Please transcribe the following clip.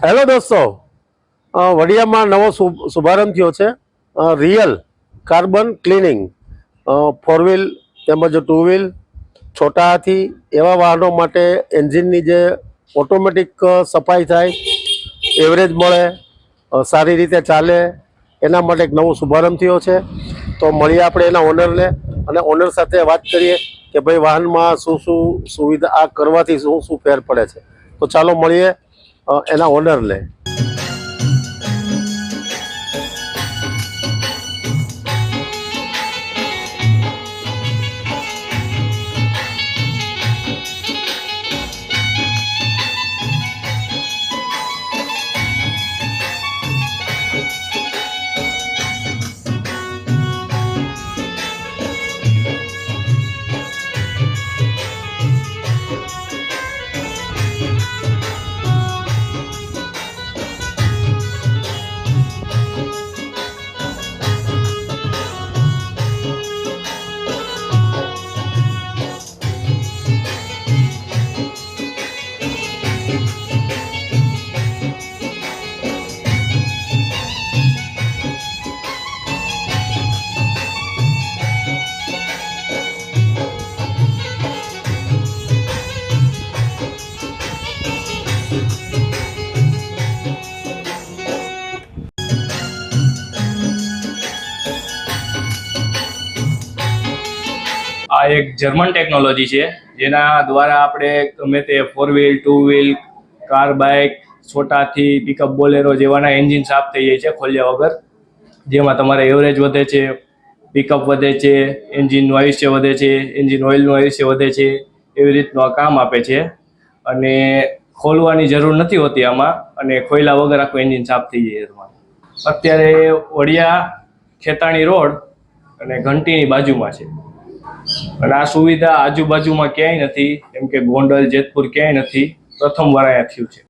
Hello દોસ્તો, વડિયામાં નવો શુભારંભ થયો છે રિયલ કાર્બન ક્લિનિંગ. 4 વ્હીલ તેમજ 2 વ્હીલ, છોટા હાથી એવા વાહનો માટે એન્જિનની જે ઓટોમેટિક સફાઈ થાય, એવરેજ મળે, સારી રીતે ચાલે, એના માટે એક નવો શુભારંભ થયો છે. તો મળીએ આપણે એના ઓનરને અને ઓનર સાથે વાત કરીએ કે ભાઈ વાહનમાં શું શું સુવિધા આ કરવાથી શું શું ફેર પડે છે. તો ચાલો મળીએ એના ઓનરને. આ એક જર્મન ટેકનોલોજી છે જેના દ્વારા આપણે ગમે તે 4 વ્હીલ 2 વ્હીલ કાર બાઇક છોટાથી પિકઅપ બોલેરો જેવાના એન્જિન સાફ થઈ જાય છે ખોલ્યા વગર, જેમાં તમારે એવરેજ વધે છે, પિકઅપ વધે છે, એન્જિનનું આયુષ્ય વધે છે, એન્જિન ઓઇલનું આયુષ્ય વધે છે. એવી રીતનું આ કામ આપે છે અને ખોલવાની જરૂર નથી હોતી આમાં, અને ખોલ્યા વગર આખું એન્જિન સાફ થઈ જાય એમાં. અત્યારે વડિયા ખેતાણી રોડ અને ઘંટીની બાજુમાં છે અને આ સુવિધા આજુબાજુમાં ક્યાંય નથી, કેમ કે ગોંડલ જેતપુર ક્યાંય નથી, પ્રથમવાર અહીંયા થયું છે.